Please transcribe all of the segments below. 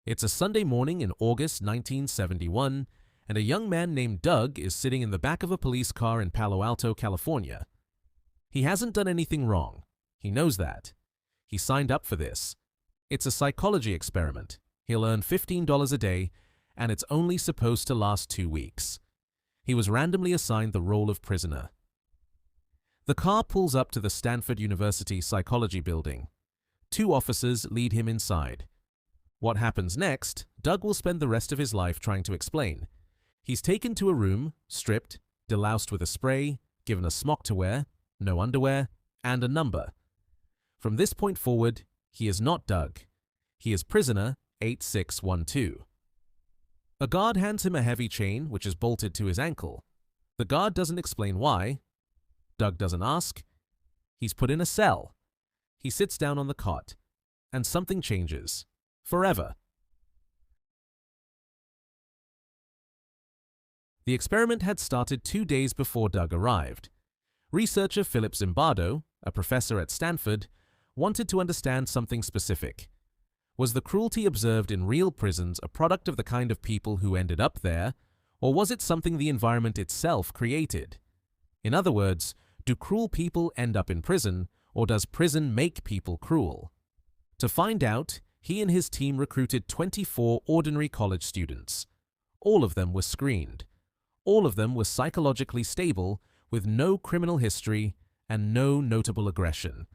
It's a Sunday morning in August 1971, and a young man named Doug is sitting in the back of a police car in Palo Alto, California. He hasn't done anything wrong. He knows that. He signed up for this. It's a psychology experiment. He'll earn $15 a day, and it's only supposed to last 2 weeks. He was randomly assigned the role of prisoner. The car pulls up to the Stanford University Psychology building. 2 officers lead him inside. What happens next, Doug will spend the rest of his life trying to explain. He's taken to a room, stripped, deloused with a spray, given a smock to wear, no underwear, and a number. From this point forward, he is not Doug. He is prisoner 8612. A guard hands him a heavy chain which is bolted to his ankle. The guard doesn't explain why. Doug doesn't ask. He's put in a cell. He sits down on the cot, and something changes. Forever. The experiment had started 2 days before Doug arrived. Researcher Philip Zimbardo, a professor at Stanford, wanted to understand something specific. Was the cruelty observed in real prisons a product of the kind of people who ended up there, or was it something the environment itself created? In other words, do cruel people end up in prison, or does prison make people cruel? To find out, he and his team recruited 24 ordinary college students. All of them were screened. All of them were psychologically stable, with no criminal history and no notable aggression.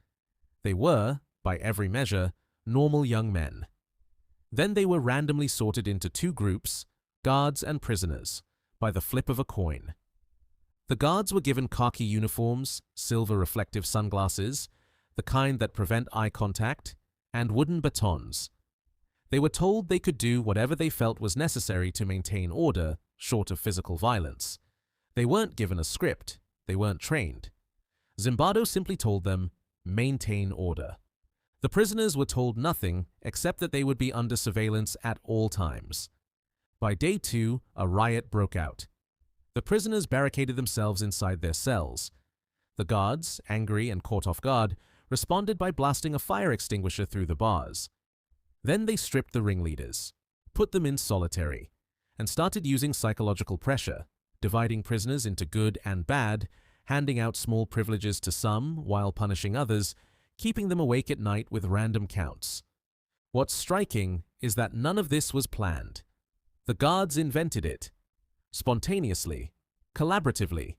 They were, by every measure, normal young men. Then they were randomly sorted into 2 groups, guards and prisoners, by the flip of a coin. The guards were given khaki uniforms, silver reflective sunglasses, the kind that prevent eye contact, and wooden batons. They were told they could do whatever they felt was necessary to maintain order, short of physical violence. They weren't given a script. They weren't trained. Zimbardo simply told them, maintain order. The prisoners were told nothing except that they would be under surveillance at all times. By day 2, a riot broke out. The prisoners barricaded themselves inside their cells. The guards, angry and caught off guard, responded by blasting a fire extinguisher through the bars. Then they stripped the ringleaders, put them in solitary, and started using psychological pressure, dividing prisoners into good and bad, handing out small privileges to some while punishing others, keeping them awake at night with random counts. What's striking is that none of this was planned. The guards invented it. Spontaneously, collaboratively.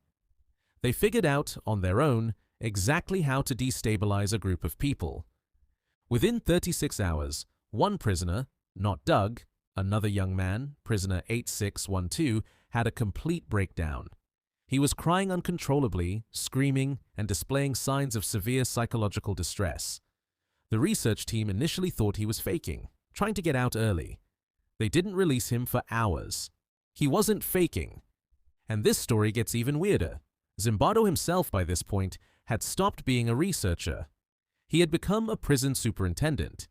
They figured out, on their own, exactly how to destabilize a group of people. Within 36 hours, one prisoner, not Doug, another young man, prisoner 8612, had a complete breakdown. He was crying uncontrollably, screaming, and displaying signs of severe psychological distress. The research team initially thought he was faking, trying to get out early. They didn't release him for hours. He wasn't faking. And this story gets even weirder. Zimbardo himself, by this point, had stopped being a researcher. He had become a prison superintendent.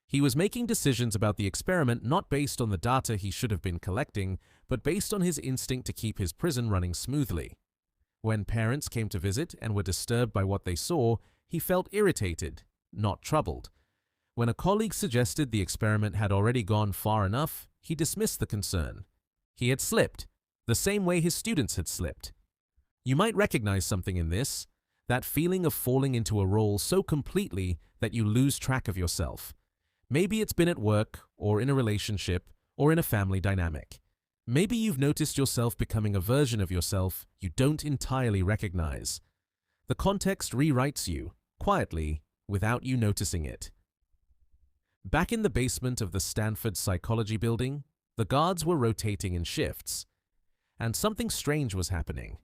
He was making decisions about the experiment not based on the data he should have been collecting, but based on his instinct to keep his prison running smoothly. When parents came to visit and were disturbed by what they saw, he felt irritated, not troubled. When a colleague suggested the experiment had already gone far enough, he dismissed the concern. He had slipped, the same way his students had slipped. You might recognize something in this, that feeling of falling into a role so completely that you lose track of yourself. Maybe it's been at work, or in a relationship, or in a family dynamic. Maybe you've noticed yourself becoming a version of yourself you don't entirely recognize. The context rewrites you, quietly, without you noticing it. Back in the basement of the Stanford Psychology building, the guards were rotating in shifts. And something strange was happening.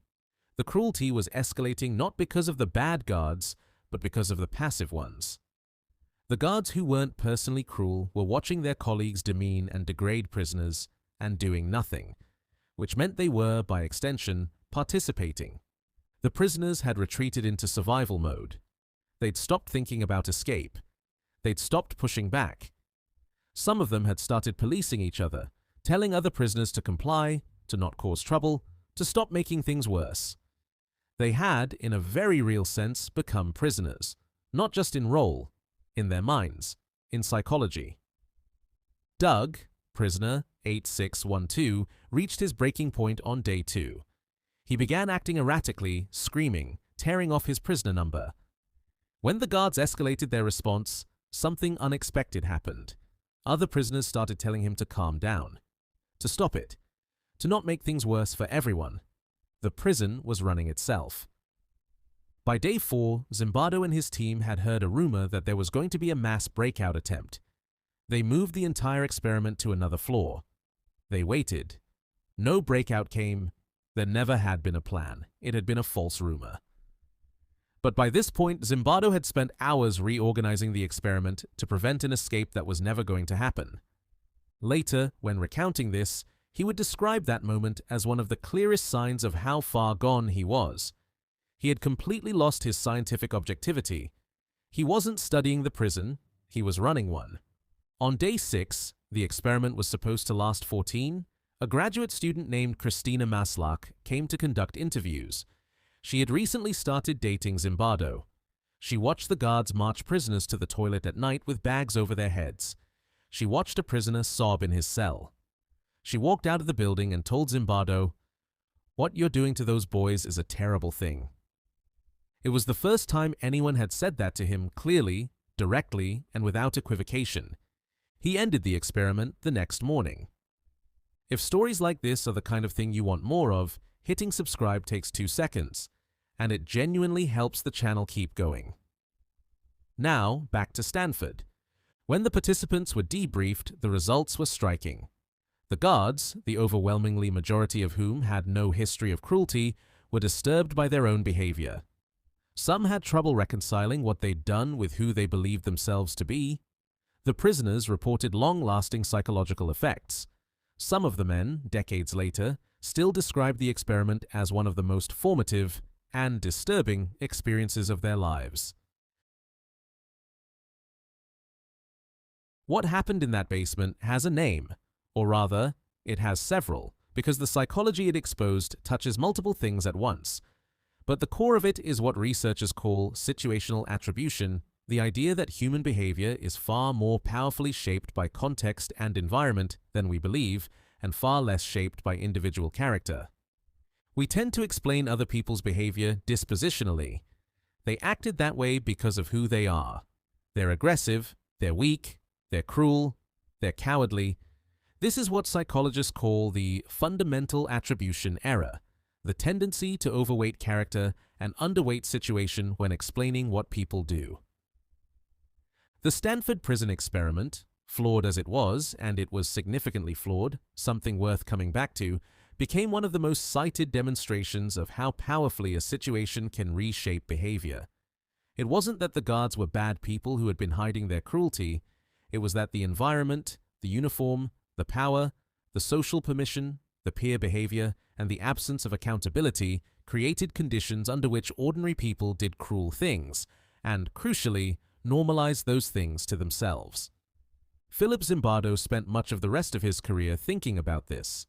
The cruelty was escalating not because of the bad guards, but because of the passive ones. The guards who weren't personally cruel were watching their colleagues demean and degrade prisoners and doing nothing, which meant they were, by extension, participating. The prisoners had retreated into survival mode. They'd stopped thinking about escape. They'd stopped pushing back. Some of them had started policing each other, telling other prisoners to comply, to not cause trouble, to stop making things worse. They had, in a very real sense, become prisoners, not just in role, in their minds, in psychology. Doug, prisoner 8612, reached his breaking point on day 2. He began acting erratically, screaming, tearing off his prisoner number. When the guards escalated their response, something unexpected happened. Other prisoners started telling him to calm down, to stop it, to not make things worse for everyone. The prison was running itself. By day 4, Zimbardo and his team had heard a rumor that there was going to be a mass breakout attempt. They moved the entire experiment to another floor. They waited. No breakout came. There never had been a plan. It had been a false rumor. But by this point, Zimbardo had spent hours reorganizing the experiment to prevent an escape that was never going to happen. Later, when recounting this, he would describe that moment as one of the clearest signs of how far gone he was. He had completely lost his scientific objectivity. He wasn't studying the prison, he was running one. On day 6, the experiment was supposed to last 14, a graduate student named Christina Maslach came to conduct interviews. She had recently started dating Zimbardo. She watched the guards march prisoners to the toilet at night with bags over their heads. She watched a prisoner sob in his cell. She walked out of the building and told Zimbardo, "What you're doing to those boys is a terrible thing." It was the first time anyone had said that to him clearly, directly, and without equivocation. He ended the experiment the next morning. If stories like this are the kind of thing you want more of, hitting subscribe takes 2 seconds, and it genuinely helps the channel keep going. Now, back to Stanford. When the participants were debriefed, the results were striking. The guards, the overwhelmingly majority of whom had no history of cruelty, were disturbed by their own behavior. Some had trouble reconciling what they'd done with who they believed themselves to be. The prisoners reported long-lasting psychological effects. Some of the men, decades later, still described the experiment as one of the most formative and disturbing experiences of their lives. What happened in that basement has a name, or rather, it has several, because the psychology it exposed touches multiple things at once. But the core of it is what researchers call situational attribution, the idea that human behavior is far more powerfully shaped by context and environment than we believe, and far less shaped by individual character. We tend to explain other people's behavior dispositionally. They acted that way because of who they are. They're aggressive, they're weak, they're cruel, they're cowardly. This is what psychologists call the fundamental attribution error, the tendency to overweight character and underweight situation when explaining what people do. The Stanford Prison Experiment, flawed as it was, and it was significantly flawed, something worth coming back to, became one of the most cited demonstrations of how powerfully a situation can reshape behavior. It wasn't that the guards were bad people who had been hiding their cruelty, it was that the environment, the uniform, the power, the social permission, the peer behavior, and the absence of accountability created conditions under which ordinary people did cruel things, and, crucially, normalized those things to themselves. Philip Zimbardo spent much of the rest of his career thinking about this.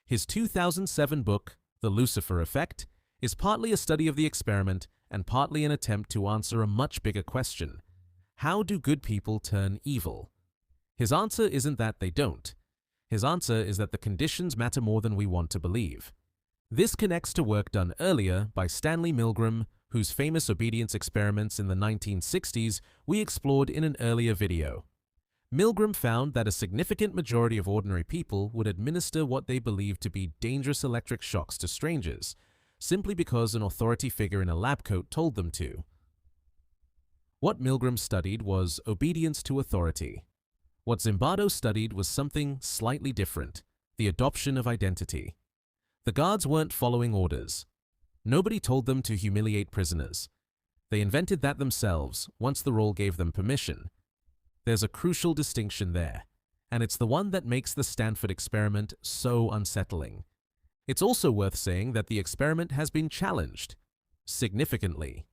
His 2007 book, The Lucifer Effect, is partly a study of the experiment and partly an attempt to answer a much bigger question. How do good people turn evil? His answer isn't that they don't. His answer is that the conditions matter more than we want to believe. This connects to work done earlier by Stanley Milgram, whose famous obedience experiments in the 1960s we explored in an earlier video. Milgram found that a significant majority of ordinary people would administer what they believed to be dangerous electric shocks to strangers, simply because an authority figure in a lab coat told them to. What Milgram studied was obedience to authority. What Zimbardo studied was something slightly different, the adoption of identity. The guards weren't following orders. Nobody told them to humiliate prisoners. They invented that themselves once the role gave them permission. There's a crucial distinction there, and it's the one that makes the Stanford experiment so unsettling. It's also worth saying that the experiment has been challenged, significantly.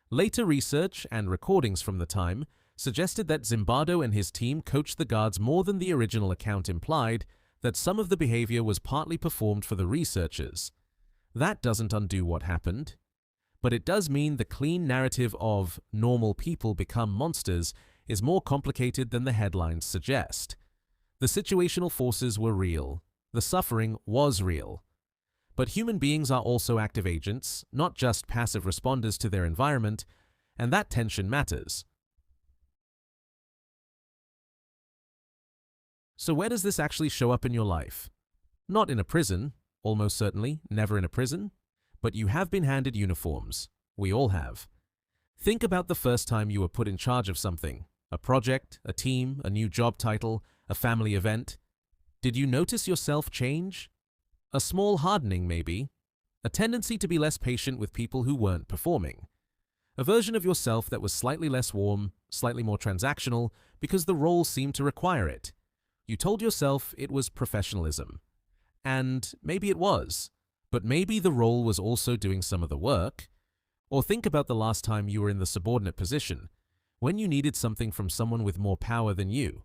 Later research and recordings from the time suggested that Zimbardo and his team coached the guards more than the original account implied, that some of the behavior was partly performed for the researchers. That doesn't undo what happened. But it does mean the clean narrative of normal people become monsters is more complicated than the headlines suggest. The The situational forces were real. The suffering was real. But human beings are also active agents, not just passive responders to their environment, and that tension matters. So where does this actually show up in your life? Not in a prison, almost certainly, never in a prison, but you have been handed uniforms. We all have. Think about the first time you were put in charge of something, a project, a team, a new job title, a family event. Did you notice yourself change? A small hardening, maybe. A tendency to be less patient with people who weren't performing. A version of yourself that was slightly less warm, slightly more transactional, because the role seemed to require it. You told yourself it was professionalism. And maybe it was. But maybe the role was also doing some of the work. Or think about the last time you were in the subordinate position, when you needed something from someone with more power than you.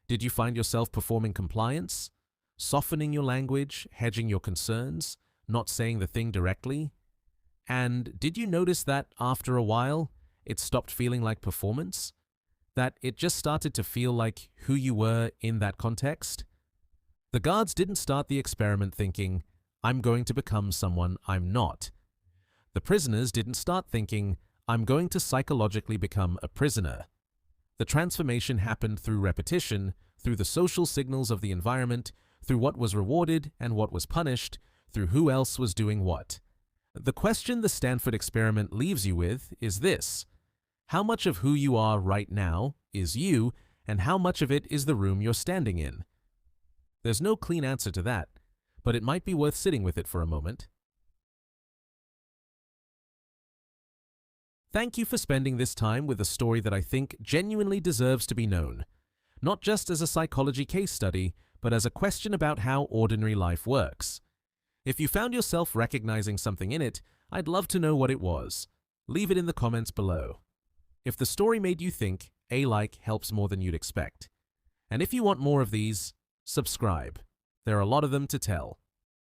Did you find yourself performing compliance? Softening your language, hedging your concerns, not saying the thing directly? And did you notice that after a while, it stopped feeling like performance? That it just started to feel like who you were in that context? The guards didn't start the experiment thinking, I'm going to become someone I'm not. The prisoners didn't start thinking, I'm going to psychologically become a prisoner. The transformation happened through repetition, through the social signals of the environment, through what was rewarded and what was punished, through who else was doing what. The question the Stanford experiment leaves you with is this: how much of who you are right now is you, and how much of it is the room you're standing in? There's no clean answer to that, but it might be worth sitting with it for a moment. Thank you for spending this time with a story that I think genuinely deserves to be known, not just as a psychology case study, but as a question about how ordinary life works. If you found yourself recognizing something in it, I'd love to know what it was. Leave it in the comments below. If the story made you think, a like helps more than you'd expect. And if you want more of these, subscribe. There are a lot of them to tell.